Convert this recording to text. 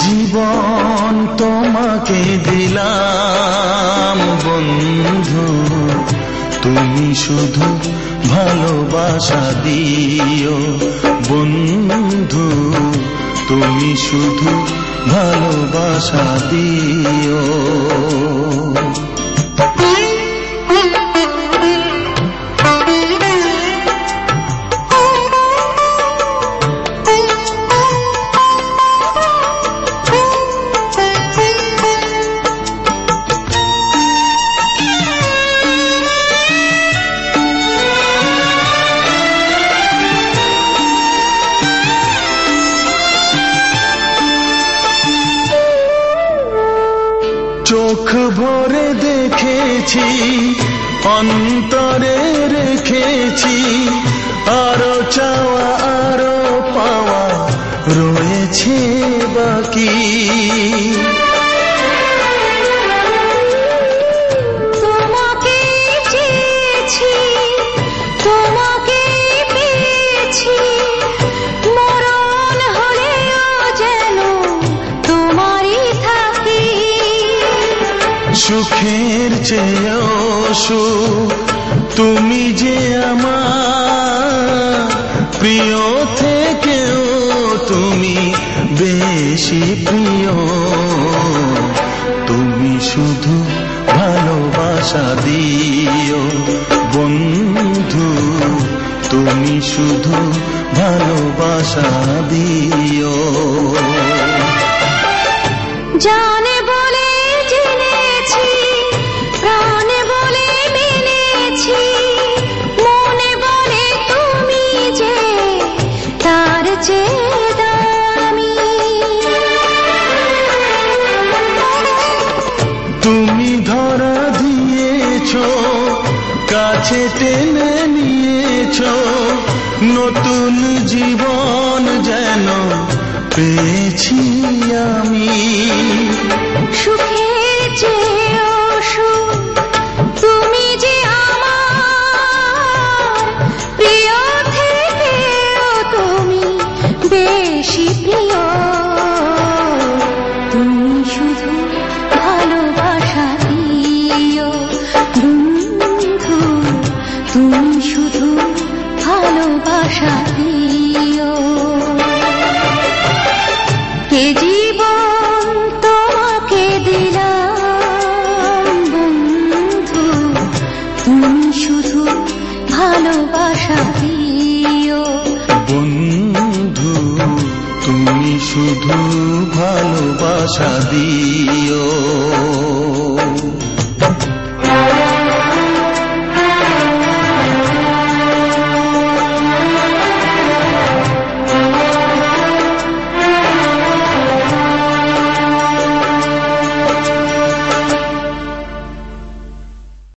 জীবন তোমাকে দিলাম বন্ধু, তুমি শুধু ভালোবাসা দিও বন্ধু, তুমি শুধু ভালোবাসা দিও। চোখ ভরে দেখেছি, অন্তরে রেখেছি, আরো চাওয়া আরো পাওয়া রয়েছে বাকি। তোমাকে চেয়েছি, তোমাকে পেয়েছি, মরণ হলেও যেন তোমারই থাকি। সুখের চেয়েও সুখ তুমি যে আমার, প্রিয় থেকেও তুমি বেশি প্রিয়। তুমি শুধু ভালোবাসা দিও বন্ধু, তুমি শুধু ভালোবাসা দিও। জানে বলে জেনেছি, প্রাণে বলে মেনেছি, মনে বলে তুমি যে তার চেয়ে দামি। তুমি ধরা দিয়েছ, কাছে টেনে নিয়েছ, নতুন জীবন যেন পেয়েছি আমি। সুখের চেয়েও সুখ তুমি যে আমার, প্রিয় থেকেও তুমি বেশি প্রিয়। তুমি শুধু ভালোবাসা দিও বন্ধু, তুমি শুধু ভালোবাসা দিও। এ জীবন তোমাকে দিলাম বন্ধু, তুমি শুধু ভালোবাসা দিও বন্ধু, তুমি শুধু ভালোবাসা দিও।